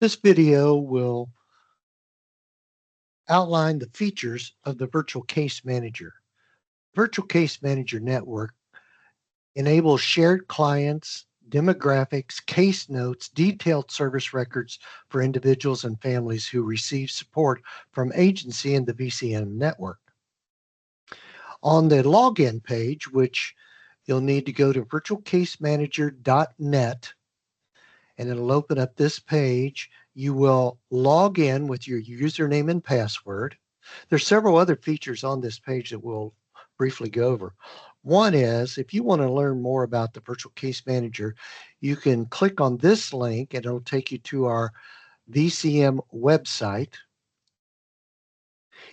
This video will outline the features of the Virtual Case Manager. Virtual Case Manager Network enables shared clients, demographics, case notes, detailed service records for individuals and families who receive support from agency and the VCM network. On the login page, which you'll need to go to virtualcasemanager.net, and it'll open up this page. You will log in with your username and password. There's several other features on this page that we'll briefly go over. One is, if you want to learn more about the Virtual Case Manager, you can click on this link and it'll take you to our VCM website.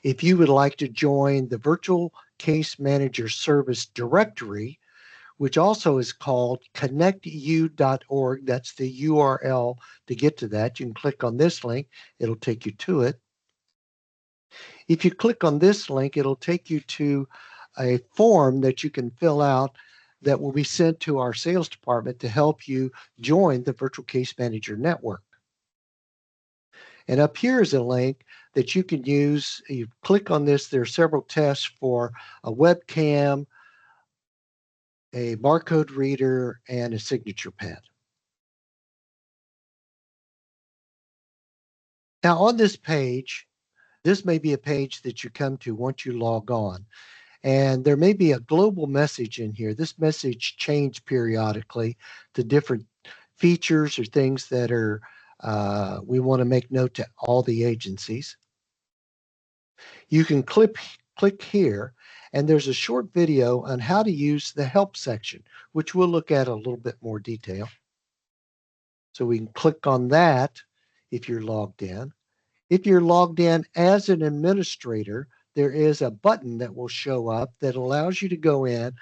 If you would like to join the Virtual Case Manager Service Directory, which also is called connectu.org. That's the URL to get to that. You can click on this link. It'll take you to it. If you click on this link, it'll take you to a form that you can fill out that will be sent to our sales department to help you join the Virtual Case Manager Network. And up here is a link that you can use. You click on this. There are several tests for a webcam, a barcode reader, and a signature pad. Now on this page, this may be a page that you come to once you log on, and there may be a global message in here. This message changes periodically to different features or things that are we want to make note to all the agencies. You can click here, and there's a short video on how to use the help section, which we'll look at a little bit more detail. So we can click on that if you're logged in. If you're logged in as an administrator, there is a button that will show up that allows you to go in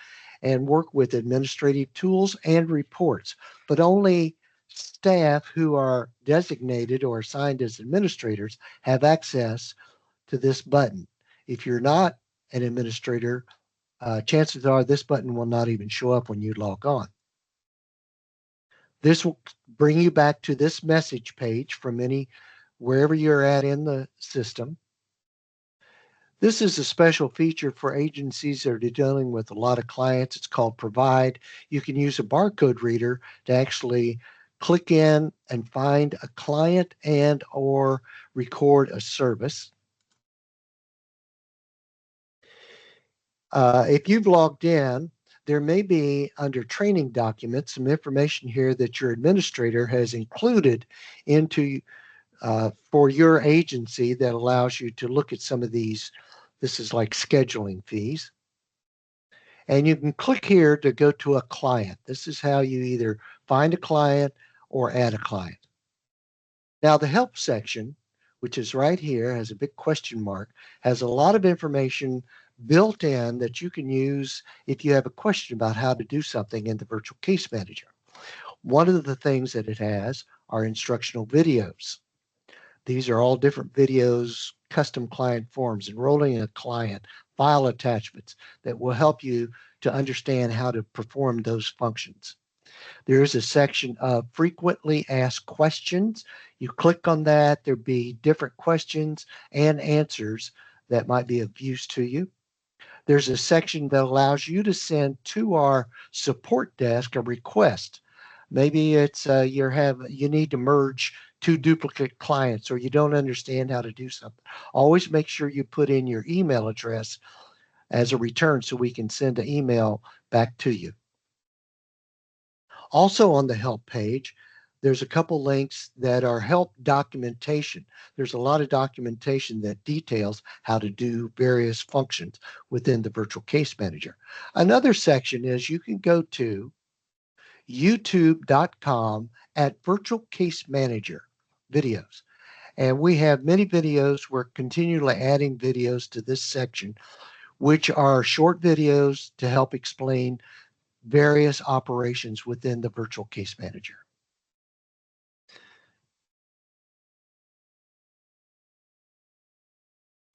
and work with administrative tools and reports, but only staff who are designated or assigned as administrators have access to this button. If you're not an administrator, chances are this button will not even show up when you log on. This will bring you back to this message page from wherever you're at in the system. This is a special feature for agencies that are dealing with a lot of clients. It's called Provide. You can use a barcode reader to actually click in and find a client and or record a service. If you've logged in, there may be under training documents some information here that your administrator has included into for your agency that allows you to look at some of these. This is like scheduling fees. And you can click here to go to a client. This is how you either find a client or add a client. Now the help section, which is right here, has a big question mark, has a lot of information built in that you can use if you have a question about how to do something in the Virtual Case Manager. One of the things that it has are instructional videos. These are all different videos, custom client forms, enrolling a client, file attachments that will help you to understand how to perform those functions. There is a section of frequently asked questions. You click on that, there'll be different questions and answers that might be of use to you. There's a section that allows you to send to our support desk a request. Maybe it's you need to merge two duplicate clients, or you don't understand how to do something. Always make sure you put in your email address as a return so we can send an email back to you. Also on the help page, there's a couple links that are help documentation. There's a lot of documentation that details how to do various functions within the Virtual Case Manager. Another section is you can go to youtube.com at Virtual Case Manager videos. And we have many videos. We're continually adding videos to this section, which are short videos to help explain various operations within the Virtual Case Manager.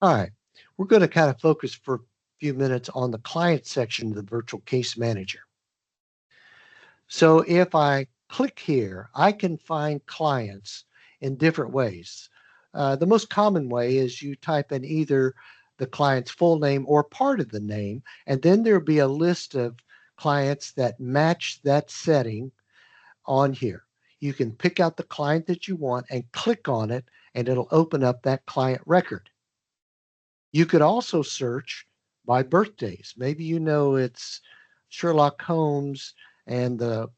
All right, we're going to kind of focus for a few minutes on the client section of the Virtual Case Manager. So if I click here, I can find clients in different ways. The most common way is you type in either the client's full name or part of the name, and then there'll be a list of clients that match that setting on here. You can pick out the client that you want and click on it, and it'll open up that client record. You could also search by birthdays. Maybe you know it's Sherlock Holmes, and the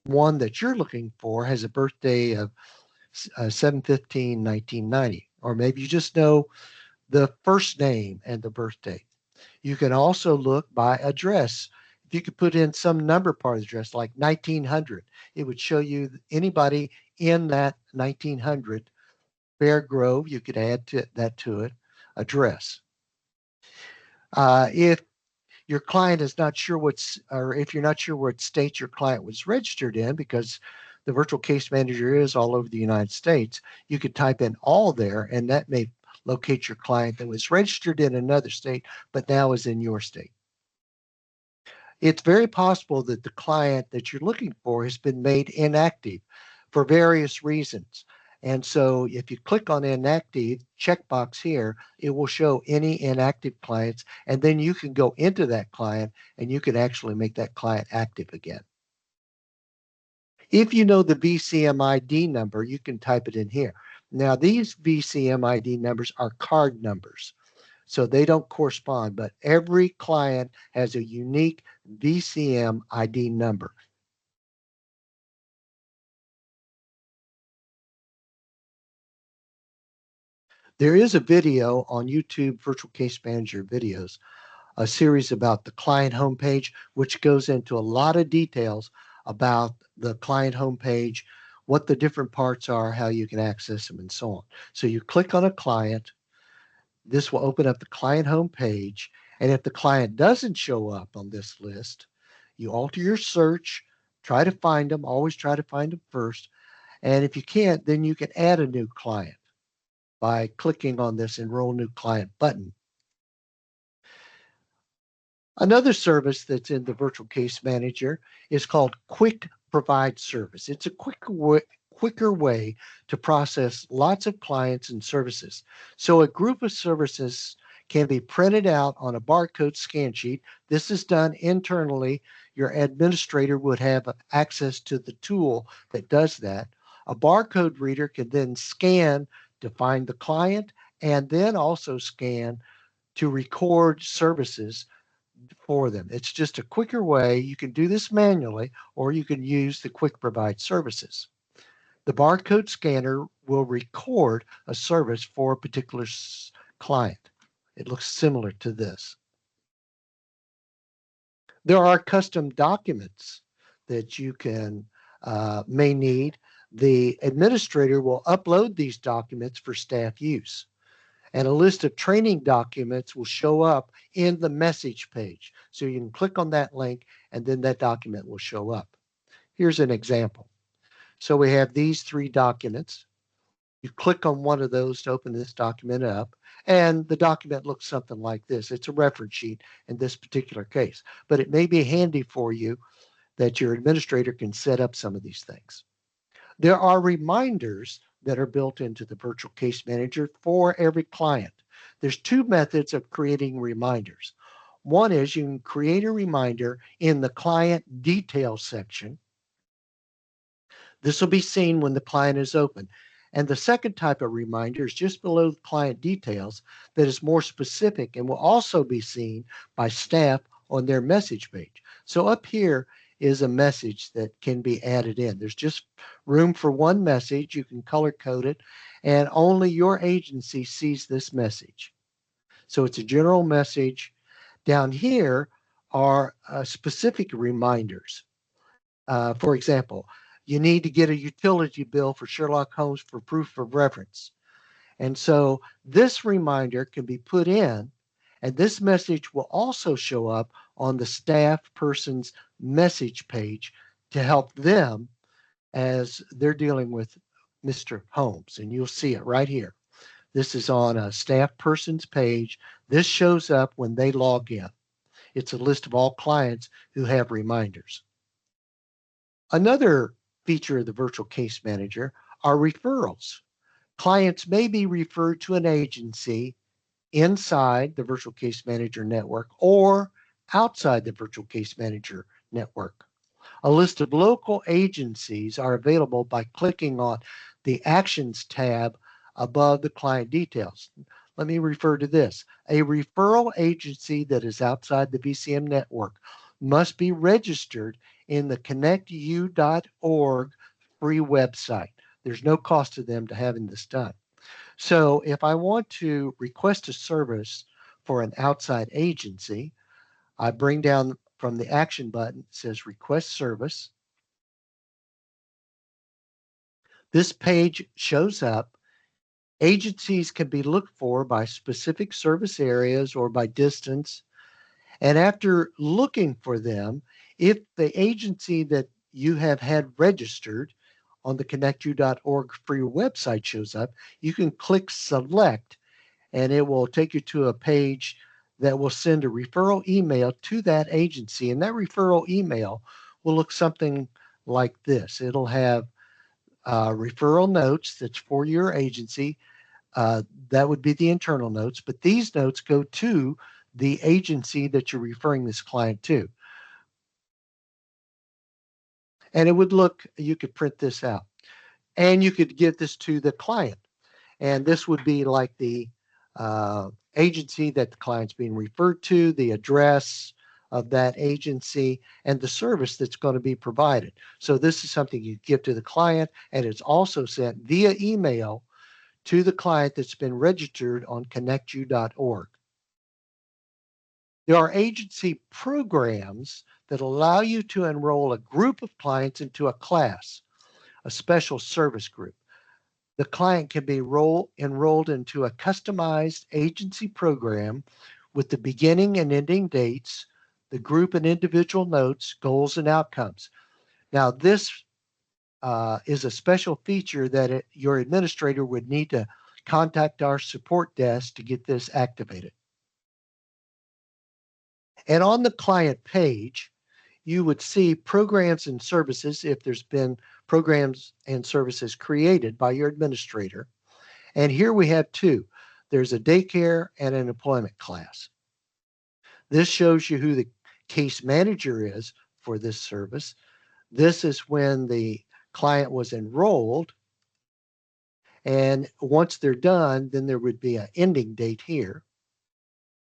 one that you're looking for has a birthday of 7/15/1990. Or maybe you just know the first name and the birthday. You can also look by address. If you could put in some number part of the address, like 1900, it would show you anybody in that 1900 Bear Grove. You could add that to it, address. If your client is not sure or if you're not sure what state your client was registered in, because the virtual case manager is all over the United States, you could type in all there, and that may locate your client that was registered in another state, but now is in your state. It's very possible that the client that you're looking for has been made inactive for various reasons. And so if you click on inactive checkbox here, it will show any inactive clients, and then you can go into that client and you can actually make that client active again. If you know the VCM ID number, you can type it in here. Now, these VCM ID numbers are card numbers, so they don't correspond, but every client has a unique VCM ID number. There is a video on YouTube, Virtual Case Manager videos, a series about the client homepage, which goes into a lot of details about the client homepage, what the different parts are, how you can access them, and so on. So you click on a client, this will open up the client homepage, and if the client doesn't show up on this list, you alter your search, try to find them, always try to find them first, and if you can't, then you can add a new client by clicking on this Enroll New Client button. Another service that's in the Virtual Case Manager is called Quick Provide Service. It's a quicker way to process lots of clients and services. So a group of services can be printed out on a barcode scan sheet. This is done internally. Your administrator would have access to the tool that does that. A barcode reader can then scan to find the client and then also scan to record services for them. It's just a quicker way. You can do this manually, or you can use the Quick Provide services. The barcode scanner will record a service for a particular client. It looks similar to this. There are custom documents that you may need. The administrator will upload these documents for staff use, and a list of training documents will show up in the message page. So you can click on that link, and then that document will show up. Here's an example. So we have these 3 documents. You click on one of those to open this document up, and the document looks something like this. It's a reference sheet in this particular case, but it may be handy for you that your administrator can set up some of these things. There are reminders that are built into the Virtual Case Manager for every client. There's 2 methods of creating reminders. One is you can create a reminder in the client details section. This will be seen when the client is open. And the second type of reminder is just below the client details that is more specific and will also be seen by staff on their message page. So up here is a message that can be added in. There's just room for one message. You can color code it, and only your agency sees this message. So it's a general message. Down here are specific reminders. For example, you need to get a utility bill for Sherlock Holmes for proof of reference. And so this reminder can be put in, and this message will also show up on the staff person's message page to help them as they're dealing with Mr. Holmes. And you'll see it right here. This is on a staff person's page. This shows up when they log in. It's a list of all clients who have reminders. Another feature of the Virtual Case Manager are referrals. Clients may be referred to an agency inside the Virtual Case Manager network or outside the Virtual Case Manager network. A list of local agencies are available by clicking on the Actions tab above the client details. Let me refer to this. A referral agency that is outside the VCM network must be registered in the connectu.org free website. There's no cost to them to having this done. So if I want to request a service for an outside agency, I bring down from the action button, it says request service. This page shows up. Agencies can be looked for by specific service areas or by distance. And after looking for them, if the agency that you have had registered on the connectu.org free website shows up, you can click select and it will take you to a page that will send a referral email to that agency. And that referral email will look something like this. It'll have referral notes that's for your agency. That would be the internal notes, but these notes go to the agency that you're referring this client to. And it would look, you could print this out and you could give this to the client. And this would be like the agency that the client's being referred to, the address of that agency, and the service that's going to be provided. So this is something you give to the client, and it's also sent via email to the client that's been registered on connectu.org. There are agency programs that allow you to enroll a group of clients into a class, a special service group. The client can be enrolled into a customized agency program with the beginning and ending dates, the group and individual notes, goals, and outcomes. Now, this is a special feature that your administrator would need to contact our support desk to get this activated. And on the client page, you would see programs and services if there's been programs and services created by your administrator. And here we have two. There's a daycare and an employment class. This shows you who the case manager is for this service. This is when the client was enrolled. And once they're done, then there would be an ending date here.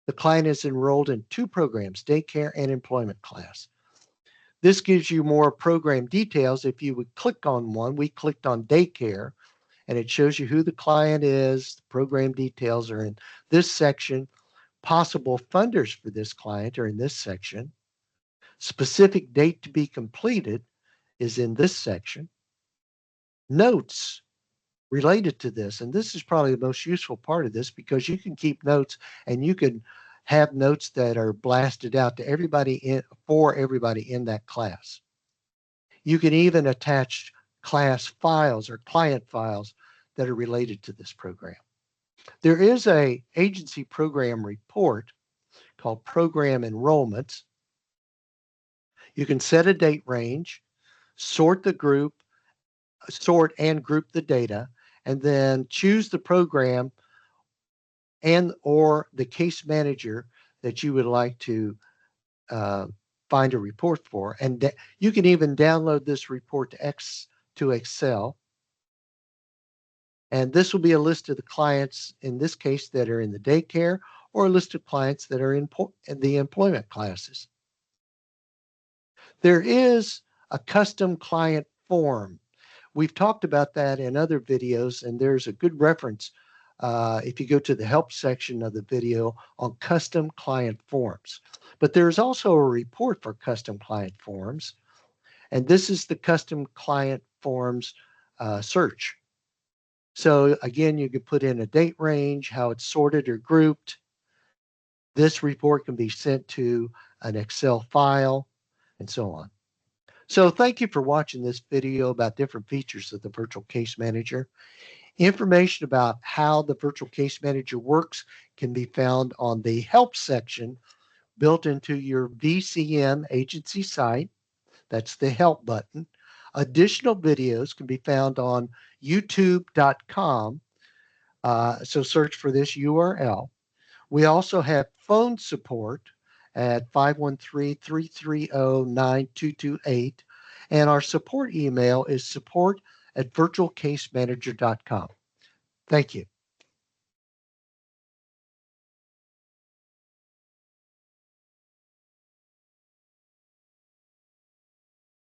The client is enrolled in two programs, daycare and employment class. This gives you more program details. If you would click on one, we clicked on daycare, and it shows you who the client is. The program details are in this section. Possible funders for this client are in this section. Specific date to be completed is in this section. Notes related to this, and this is probably the most useful part of this because you can keep notes and you can have notes that are blasted out to everybody for everybody in that class. You can even attach class files or client files that are related to this program. There is a agency program report called Program Enrollments. You can set a date range, sort and group the data, and then choose the program and or the case manager that you would like to find a report for. And you can even download this report to Excel. And this will be a list of the clients, in this case, that are in the daycare, or a list of clients that are in the employment classes. There is a custom client form. We've talked about that in other videos, and there's a good reference if you go to the help section of the video on custom client forms. But there's also a report for custom client forms, and this is the custom client forms search. So again, you could put in a date range, how it's sorted or grouped. This report can be sent to an Excel file and so on. So thank you for watching this video about different features of the Virtual Case Manager. Information about how the Virtual Case Manager works can be found on the help section built into your VCM agency site. That's the help button. Additional videos can be found on youtube.com So search for this URL. We also have phone support at 513-330-9228. And our support email is support@virtualcasemanager.com. Thank you.